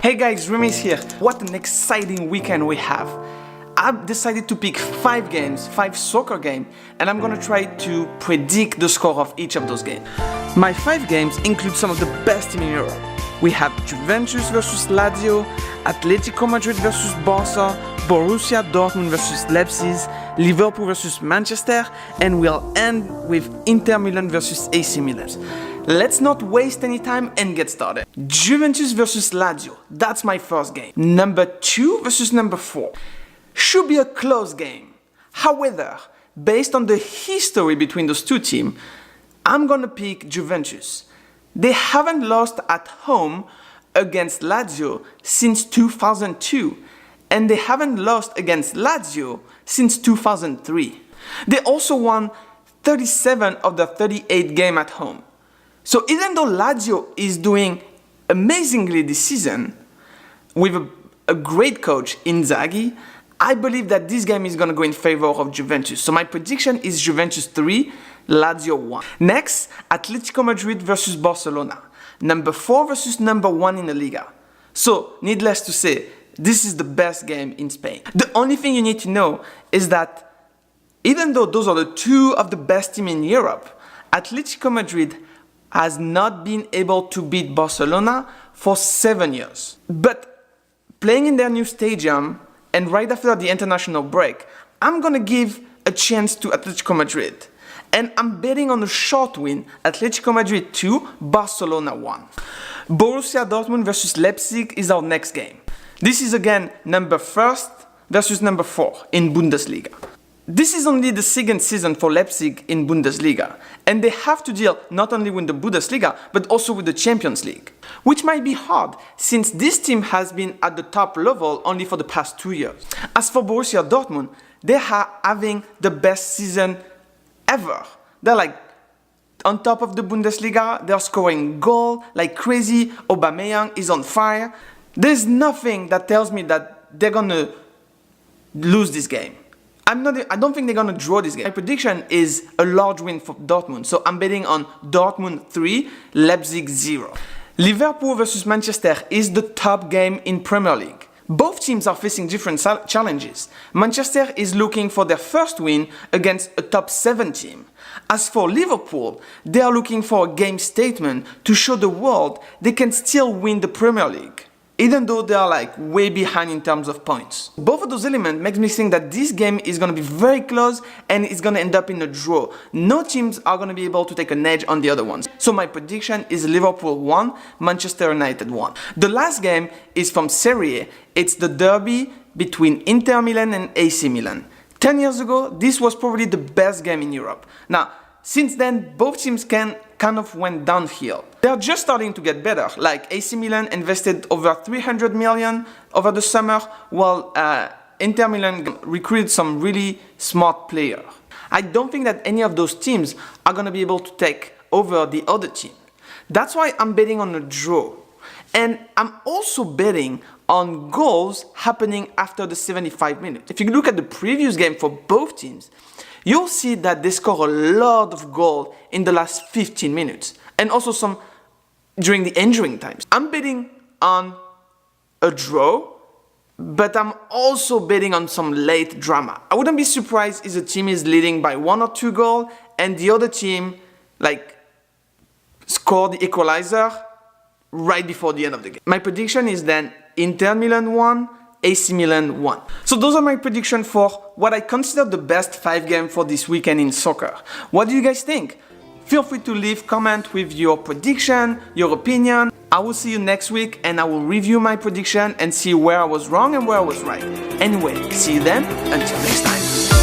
Hey guys, Remis here. What an exciting weekend we have. I've decided to pick 5 games, 5 soccer games, and I'm gonna try to predict the score of each of those games. My 5 games include some of the best teams in Europe. We have Juventus versus Lazio, Atletico Madrid versus Barca, Borussia Dortmund versus Leipzig, Liverpool versus Manchester, and we'll end with Inter Milan versus AC Milan. Let's not waste any time and get started. Juventus versus Lazio, that's my first game. Number 2 versus number 4. Should be a close game. However, based on the history between those two teams, I'm gonna pick Juventus. They haven't lost at home against Lazio since 2002, and they haven't lost against Lazio since 2003. They also won 37 of the 38 games at home. So even though Lazio is doing amazingly this season, with a great coach, Inzaghi, I believe that this game is going to go in favor of Juventus. So my prediction is Juventus 3, Lazio 1. Next, Atletico Madrid versus Barcelona. Number 4 versus number 1 in the Liga. So, needless to say, this is the best game in Spain. The only thing you need to know is that even though those are the two of the best teams in Europe, Atletico Madrid has not been able to beat Barcelona for 7 years. But playing in their new stadium and right after the international break, I'm gonna give a chance to Atletico Madrid. And I'm betting on a short win, Atletico Madrid 2, Barcelona 1. Borussia Dortmund versus Leipzig is our next game. This is again number 1 versus number 4 in Bundesliga. This is only the second season for Leipzig in Bundesliga, and they have to deal not only with the Bundesliga, but also with the Champions League, which might be hard since this team has been at the top level only for the past 2 years. As for Borussia Dortmund, they are having the best season ever. They're like on top of the Bundesliga, they're scoring goals like crazy, Aubameyang is on fire. There's nothing that tells me that they're gonna lose this game. I don't think they're gonna draw this game. My prediction is a large win for Dortmund, so I'm betting on Dortmund 3, Leipzig 0. Liverpool versus Manchester is the top game in Premier League. Both teams are facing different challenges. Manchester is looking for their first win against a top 7 team. As for Liverpool, they are looking for a game statement to show the world they can still win the Premier League, even though they are like way behind in terms of points. Both of those elements makes me think that this game is going to be very close and it's going to end up in a draw. No teams are going to be able to take an edge on the other ones. So my prediction is Liverpool 1, Manchester United 1. The last game is from Serie A. It's the derby between Inter Milan and AC Milan. 10 years ago, this was probably the best game in Europe. Now, since then, both teams kind of went downhill. They're just starting to get better, like AC Milan invested over 300 million over the summer, while Inter Milan recruited some really smart players. I don't think that any of those teams are going to be able to take over the other team. That's why I'm betting on a draw. And I'm also betting on goals happening after the 75 minutes. If you look at the previous game for both teams, you'll see that they score a lot of goals in the last 15 minutes and also some during the injury times. I'm betting on a draw, but I'm also betting on some late drama. I wouldn't be surprised if the team is leading by 1 or 2 goals and the other team score the equalizer right before the end of the game. My prediction is then Inter Milan 1, AC Milan 1. So those are my predictions for what I consider the best 5 games for this weekend in soccer. What do you guys think? Feel free to leave comment with your prediction, your opinion. I will see you next week and I will review my prediction and see where I was wrong and where I was right. Anyway, see you then. Until next time.